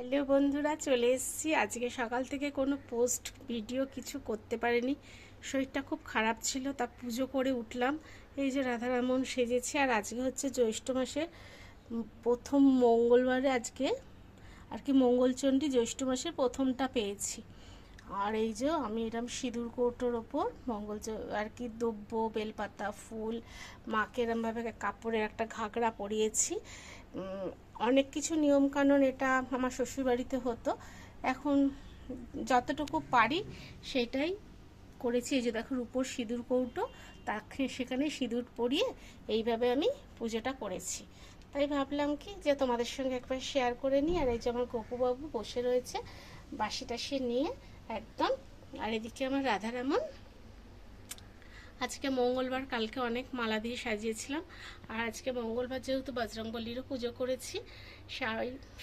Hello বন্ধুরা, চলে এসেছি। আজকে সকাল থেকে কোনো পোস্ট ভিডিও কিছু করতে পারিনি, শরীরটা খুব খারাপ ছিল। তা পুজো করে উঠলাম, এই যে রাধারমণ সেজেছি। আর আজকে হচ্ছে জ্যৈষ্ঠ মাসের প্রথম মঙ্গলবারে, আজকে আর কি মঙ্গলচণ্ডী জ্যৈষ্ঠ মাসের প্রথমটা পেয়েছি। আর এই যে আমি এরকম সিঁদুর কৌটোর ওপর আর কি দ্রব্য, বেলপাতা, ফুল, মাকে এরমভাবে কাপড়ের একটা ঘাগরা পরিয়েছি। অনেক কিছু নিয়মকানুন এটা আমার শ্বশুরবাড়িতে হতো, এখন যতটুকু পারি সেটাই করেছি। এই যে দেখো রূপোর সিঁদুর কৌটো, তাকে সেখানে সিঁদুর পরিয়ে এইভাবে আমি পুজোটা করেছি। তাই ভাবলাম কি যে তোমাদের সঙ্গে একবার শেয়ার করে নিই। আর এই যে আমার গপুবাবু বসে রয়েছে বাসি টাসি নিয়ে একদম। আর এদিকে আমার রাধারমণ, আজকে মঙ্গলবার, কালকে অনেক মালা দিয়ে সাজিয়েছিলাম। আর আজকে মঙ্গলবার যেহেতু বজরংবলীরও পুজো করেছি,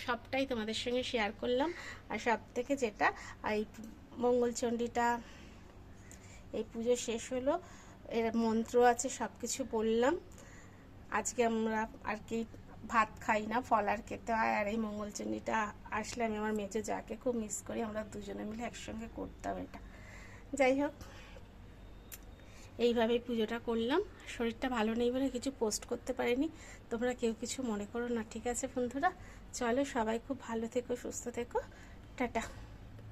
সবটাই তোমাদের সঙ্গে শেয়ার করলাম। আর সব থেকে যেটা, এই মঙ্গলচণ্ডীটা, এই পুজো শেষ হলো, এর মন্ত্র আছে, সব কিছু বললাম। আজকে আমরা আর কি ভাত খাই না, ফল আর খেতে হয়। আর এই মঙ্গলচণ্ডীটা আসলে আমি আমার মেজো যাকে খুব মিস করি, আমরা দুজনে মিলে একসঙ্গে করতাম এটা। যাই হোক, এইভাবেই পুজোটা করলাম। শরীরটা ভালো নেই বলে কিছু পোস্ট করতে পারিনি, তোমরা কেউ কিছু মনে করো না, ঠিক আছে বন্ধুরা? চলো, সবাই খুব ভালো থেকো, সুস্থ থেকো, টাটা।